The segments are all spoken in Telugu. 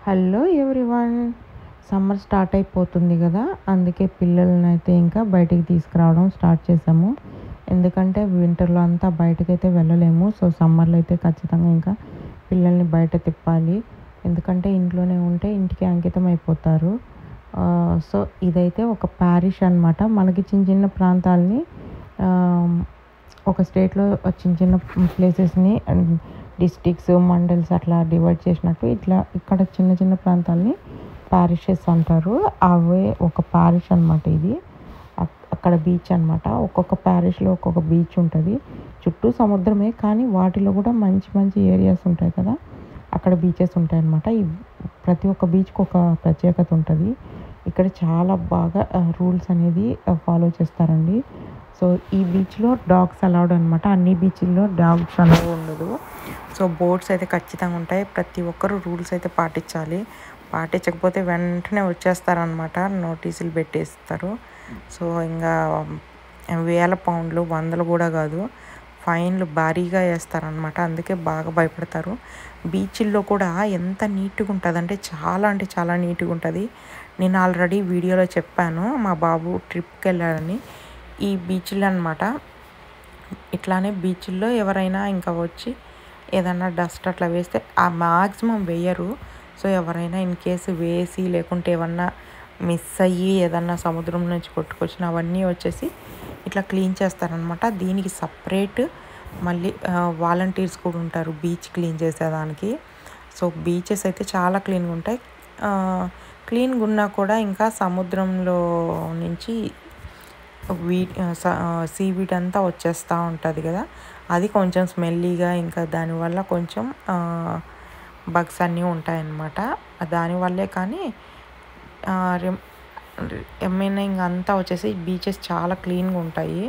Hello everyone. సమ్మర్ స్టార్ట్ అయిపోతుంది కదా, అందుకే పిల్లలనైతే ఇంకా బయటికి తీసుకురావడం స్టార్ట్ చేసాము. ఎందుకంటే వింటర్లో అంతా బయటకైతే వెళ్ళలేము. సో సమ్మర్లో అయితే ఖచ్చితంగా ఇంకా పిల్లల్ని బయట తిప్పాలి. ఎందుకంటే ఇంట్లోనే ఉంటే ఇంటికి అంకితం అయిపోతారు. సో ఇదైతే ఒక ప్యారిష్ అనమాట. మనకి చిన్న చిన్న ప్రాంతాలని ఒక స్టేట్లో చిన్న చిన్న ప్లేసెస్ని డిస్ట్రిక్ట్స్, మండల్స్ అట్లా డివైడ్ చేసినట్టు ఇట్లా ఇక్కడ చిన్న చిన్న ప్రాంతాలని ప్యారిషెస్ అంటారు. అవే ఒక ప్యారిష్ అనమాట ఇది. అక్కడ బీచ్ అనమాట. ఒక్కొక్క ప్యారిష్లో ఒక్కొక్క బీచ్ ఉంటుంది. చుట్టూ సముద్రమే, కానీ వాటిలో కూడా మంచి మంచి ఏరియాస్ ఉంటాయి కదా, అక్కడ బీచెస్ ఉంటాయి అన్నమాట. ప్రతి ఒక్క బీచ్కి ఒక ప్రత్యేకత ఉంటుంది. ఇక్కడ చాలా బాగా రూల్స్ అనేది ఫాలో చేస్తారండి. సో ఈ బీచ్లో డాగ్స్ అలౌడ్ అనమాట. అన్ని బీచ్ల్లో డాగ్స్ అలౌడ్ ఉండదు. సో బోట్స్ అయితే ఖచ్చితంగా ఉంటాయి. ప్రతి ఒక్కరు రూల్స్ అయితే పాటించాలి. పాటించకపోతే వెంటనే వచ్చేస్తారనమాట, నోటీసులు పెట్టేస్తారు. సో ఇంకా వేల పౌండ్లు, వందలు కూడా కాదు, ఫైన్లు భారీగా వేస్తారనమాట. అందుకే బాగా భయపడతారు. బీచ్ల్లో కూడా ఎంత నీట్గా ఉంటుంది అంటే చాలా నీట్గా ఉంటుంది. నేను ఆల్రెడీ వీడియోలో చెప్పాను, మా బాబు ట్రిప్కి వెళ్ళారని. ఈ బీచ్లో అనమాట. ఇట్లానే బీచ్ల్లో ఎవరైనా ఇంకా వచ్చి ఏదన్నా డస్ట్ అట్లా వేస్తే ఆ మ్యాక్సిమం వేయరు. సో ఎవరైనా ఇన్ కేసు వేసి లేకుంటే ఏమన్నా మిస్ అయ్యి ఏదన్నా సముద్రం నుంచి కొట్టుకొచ్చిన అవన్నీ వచ్చేసి ఇట్లా క్లీన్ చేస్తారనమాట. దీనికి సపరేట్ మళ్ళీ వాలంటీర్స్ కూడా ఉంటారు బీచ్ క్లీన్ చేసేదానికి. సో బీచెస్ అయితే చాలా క్లీన్గా ఉంటాయి. క్లీన్గా ఉన్నా కూడా ఇంకా సముద్రంలో నుంచి సీవీడ్ అంతా వచ్చేస్తూ ఉంటుంది కదా, అది కొంచెం స్మెల్లీగా, ఇంకా దానివల్ల కొంచెం బగ్స్ అన్నీ ఉంటాయన్నమాట. దానివల్లే కానీ ఏమైనా ఇంక అంతా వచ్చేసి బీచెస్ చాలా క్లీన్గా ఉంటాయి.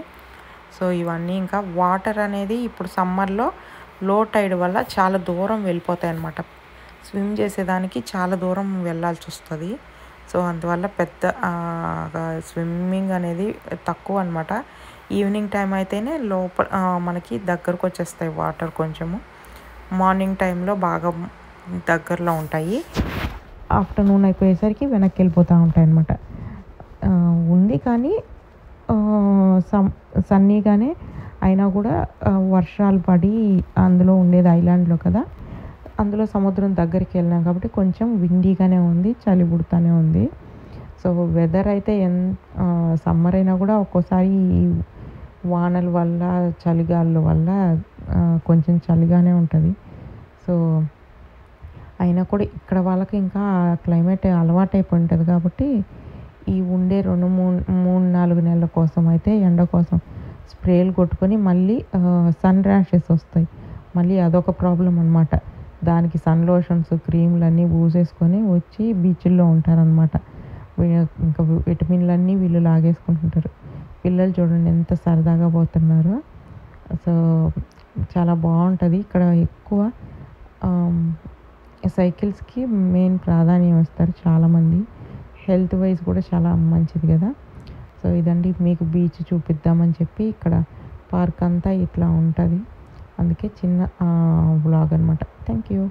సో ఇవన్నీ ఇంకా వాటర్ అనేది ఇప్పుడు సమ్మర్లో లో టైడ్ వల్ల చాలా దూరం వెళ్ళిపోతాయి అన్నమాట. స్విమ్ చేసేదానికి చాలా దూరం వెళ్ళాల్సి వస్తుంది. సో అందువల్ల పెద్ద స్విమ్మింగ్ అనేది తక్కువ అనమాట. ఈవినింగ్ టైం అయితేనే లోపల మనకి దగ్గరకు వచ్చేస్తాయి వాటర్. కొంచెము మార్నింగ్ టైంలో బాగా దగ్గరలో ఉంటాయి. ఆఫ్టర్నూన్ అయిపోయేసరికి వెనక్కి వెళ్ళిపోతూ ఉంటాయి అన్నమాట. ఉంది కానీ సన్నీగానే అయినా కూడా వర్షాలు పడి అందులో ఉండేది ఐలాండ్లో కదా, అందులో సముద్రం దగ్గరికి వెళ్ళినాం కాబట్టి కొంచెం విండీగానే ఉంది, చలి పుడుతూనే ఉంది. సో వెదర్ అయితే సమ్మర్ అయినా కూడా ఒక్కోసారి వానల వల్ల చలిగాళ్ళ వల్ల కొంచెం చలిగానే ఉంటుంది. సో అయినా కూడా ఇక్కడ వాళ్ళకి ఇంకా క్లైమేట్ అలవాటు అయిపోయి ఉంటుంది కాబట్టి ఈ ఉండే 2-3-4 నెలల కోసం అయితే ఎండ కోసం స్ప్రేలు కొట్టుకొని మళ్ళీ సన్ ర్యాషెస్ వస్తాయి. మళ్ళీ అదొక ప్రాబ్లం అనమాట. దానికి సన్ లోషన్స్, క్రీమ్లు అన్నీ పూసేసుకొని వచ్చి బీచ్ల్లో ఉంటారనమాట. ఇంకా విటమిన్లన్నీ వీళ్ళు లాగేసుకుంటుంటారు. పిల్లలు చూడండి ఎంత సరదాగా పోతున్నారో. సో చాలా బాగుంటుంది ఇక్కడ. ఎక్కువ సైకిల్స్కి మెయిన్ ప్రాధాన్యం ఇస్తారు చాలామంది. హెల్త్ వైజ్ కూడా చాలా మంచిది కదా. సో ఇదండి మీకు బీచ్ చూపిద్దామని చెప్పి ఇక్కడ పార్క్ అంతా ఇట్లా ఉంటుంది. అందుకే చిన్న వ్లాగ్ అనమాట. Thank you.